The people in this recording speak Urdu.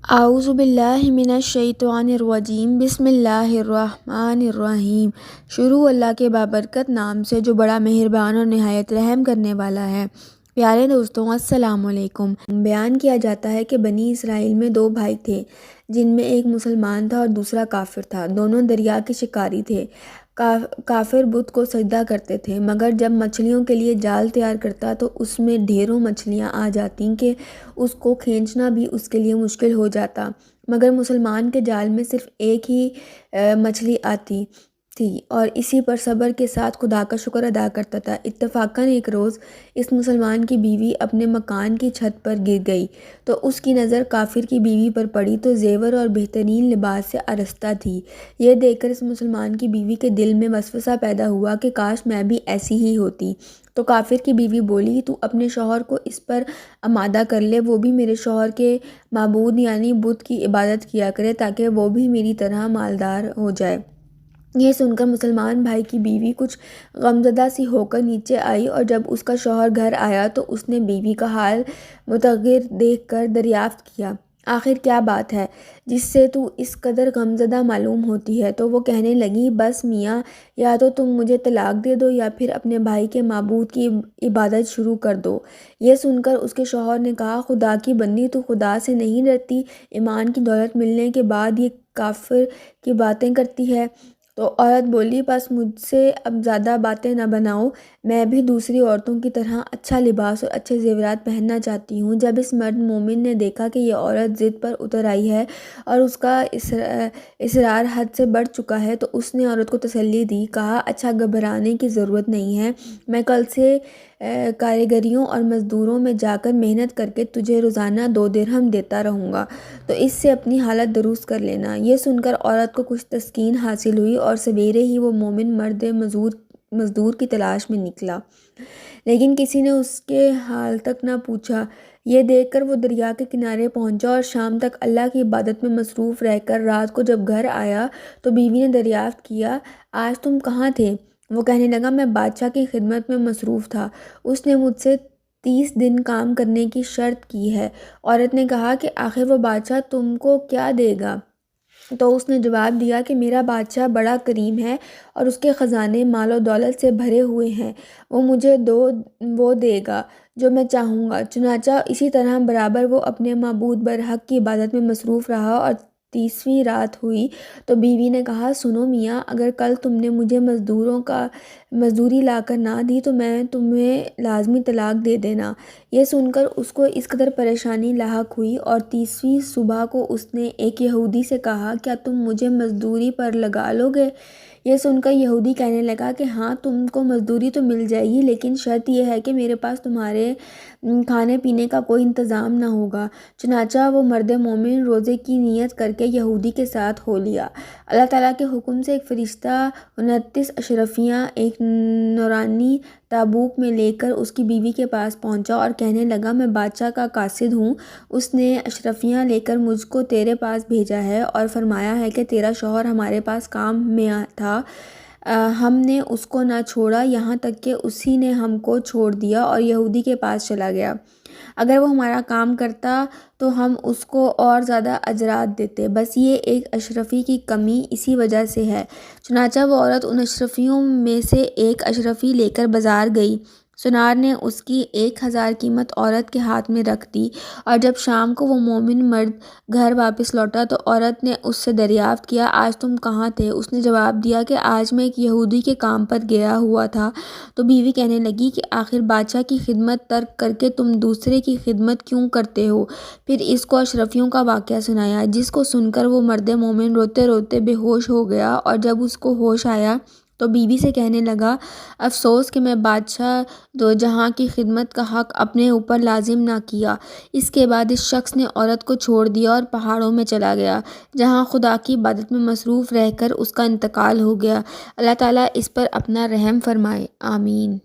اعوذ باللہ من الشیطان الرجیم بسم اللہ الرحمن الرحیم۔ شروع اللہ کے بابرکت نام سے جو بڑا مہربان اور نہایت رحم کرنے والا ہے۔ پیارے دوستوں، السلام علیکم۔ بیان کیا جاتا ہے کہ بنی اسرائیل میں دو بھائی تھے، جن میں ایک مسلمان تھا اور دوسرا کافر تھا۔ دونوں دریا کے شکاری تھے۔ کافر بت کو سجدہ کرتے تھے، مگر جب مچھلیوں کے لیے جال تیار کرتا تو اس میں ڈھیروں مچھلیاں آ جاتیں کہ اس کو کھینچنا بھی اس کے لیے مشکل ہو جاتا، مگر مسلمان کے جال میں صرف ایک ہی مچھلی آتی تھی اور اسی پر صبر کے ساتھ خدا کا شکر ادا کرتا تھا۔ اتفاقاً ایک روز اس مسلمان کی بیوی اپنے مکان کی چھت پر گر گئی تو اس کی نظر کافر کی بیوی پر پڑی تو زیور اور بہترین لباس سے آراستہ تھی۔ یہ دیکھ کر اس مسلمان کی بیوی کے دل میں وسوسہ پیدا ہوا کہ کاش میں بھی ایسی ہی ہوتی۔ تو کافر کی بیوی بولی، تو اپنے شوہر کو اس پر آمادہ کر لے، وہ بھی میرے شوہر کے معبود یعنی بت کی عبادت کیا کرے تاکہ وہ بھی میری طرح مالدار ہو جائے۔ یہ سن کر مسلمان بھائی کی بیوی کچھ غمزدہ سی ہو کر نیچے آئی، اور جب اس کا شوہر گھر آیا تو اس نے بیوی کا حال متغیر دیکھ کر دریافت کیا، آخر کیا بات ہے جس سے تو اس قدر غمزدہ معلوم ہوتی ہے؟ تو وہ کہنے لگی، بس میاں، یا تو تم مجھے طلاق دے دو یا پھر اپنے بھائی کے معبود کی عبادت شروع کر دو۔ یہ سن کر اس کے شوہر نے کہا، خدا کی بندی، تو خدا سے نہیں ڈرتی؟ ایمان کی دولت ملنے کے بعد یہ کافر کی باتیں کرتی ہے۔ تو عورت بولی، بس مجھ سے اب زیادہ باتیں نہ بناؤ، میں بھی دوسری عورتوں کی طرح اچھا لباس اور اچھے زیورات پہننا چاہتی ہوں۔ جب اس مرد مومن نے دیکھا کہ یہ عورت ضد پر اتر آئی ہے اور اس کا اصرار حد سے بڑھ چکا ہے تو اس نے عورت کو تسلی دی، کہا، اچھا، گھبرانے کی ضرورت نہیں ہے، میں کل سے کاریگریوں اور مزدوروں میں جا کر محنت کر کے تجھے روزانہ 2 درہم دیتا رہوں گا، تو اس سے اپنی حالت درست کر لینا۔ یہ سن کر عورت کو کچھ تسکین حاصل ہوئی اور سویرے ہی وہ مومن مرد مزدور کی تلاش میں نکلا، لیکن کسی نے اس کے حال تک نہ پوچھا۔ یہ دیکھ کر وہ دریا کے کنارے پہنچا اور شام تک اللہ کی عبادت میں مصروف رہ کر رات کو جب گھر آیا تو بیوی نے دریافت کیا، آج تم کہاں تھے؟ وہ کہنے لگا، میں بادشاہ کی خدمت میں مصروف تھا، اس نے مجھ سے 30 دن کام کرنے کی شرط کی ہے۔ عورت نے کہا کہ آخر وہ بادشاہ تم کو کیا دے گا؟ تو اس نے جواب دیا کہ میرا بادشاہ بڑا کریم ہے اور اس کے خزانے مال و دولت سے بھرے ہوئے ہیں، وہ مجھے وہ دے گا جو میں چاہوں گا۔ چنانچہ اسی طرح برابر وہ اپنے معبود برحق کی عبادت میں مصروف رہا، اور 30ویں رات ہوئی تو بیوی نے کہا، سنو میاں، اگر کل تم نے مجھے مزدوری لا کر نہ دی تو میں تمہیں لازمی طلاق دے دینا۔ یہ سن کر اس کو اس قدر پریشانی لاحق ہوئی، اور 30ویں صبح کو اس نے ایک یہودی سے کہا، کیا تم مجھے مزدوری پر لگا لو گے؟ یہ سن کر یہودی کہنے لگا کہ ہاں، تم کو مزدوری تو مل جائے گی، لیکن شرط یہ ہے کہ میرے پاس تمہارے کھانے پینے کا کوئی انتظام نہ ہوگا۔ چنانچہ وہ مرد مومن روزے کی نیت کر کے یہودی کے ساتھ ہو لیا۔ اللہ تعالیٰ کے حکم سے ایک فرشتہ 29 اشرفیاں ایک نورانی تابوت میں لے کر اس کی بیوی کے پاس پہنچا اور کہنے لگا، میں بادشاہ کا قاصد ہوں، اس نے اشرفیاں لے کر مجھ کو تیرے پاس بھیجا ہے اور فرمایا ہے کہ تیرا شوہر ہمارے پاس کام میں تھا، ہم نے اس کو نہ چھوڑا یہاں تک کہ اسی نے ہم کو چھوڑ دیا اور یہودی کے پاس چلا گیا۔ اگر وہ ہمارا کام کرتا تو ہم اس کو اور زیادہ اجرات دیتے، بس یہ ایک اشرفی کی کمی اسی وجہ سے ہے۔ چنانچہ وہ عورت ان اشرفیوں میں سے ایک اشرفی لے کر بازار گئی۔ سنار نے اس کی 1000 قیمت عورت کے ہاتھ میں رکھ دی، اور جب شام کو وہ مومن مرد گھر واپس لوٹا تو عورت نے اس سے دریافت کیا، آج تم کہاں تھے؟ اس نے جواب دیا کہ آج میں ایک یہودی کے کام پر گیا ہوا تھا۔ تو بیوی کہنے لگی کہ آخر بادشاہ کی خدمت ترک کر کے تم دوسرے کی خدمت کیوں کرتے ہو؟ پھر اس کو اشرفیوں کا واقعہ سنایا، جس کو سن کر وہ مرد مومن روتے روتے بے ہوش ہو گیا، اور جب اس کو ہوش آیا تو بیوی سے کہنے لگا، افسوس کہ میں بادشاہ دو جہاں کی خدمت کا حق اپنے اوپر لازم نہ کیا۔ اس کے بعد اس شخص نے عورت کو چھوڑ دیا اور پہاڑوں میں چلا گیا، جہاں خدا کی عبادت میں مصروف رہ کر اس کا انتقال ہو گیا۔ اللہ تعالیٰ اس پر اپنا رحم فرمائے، آمین۔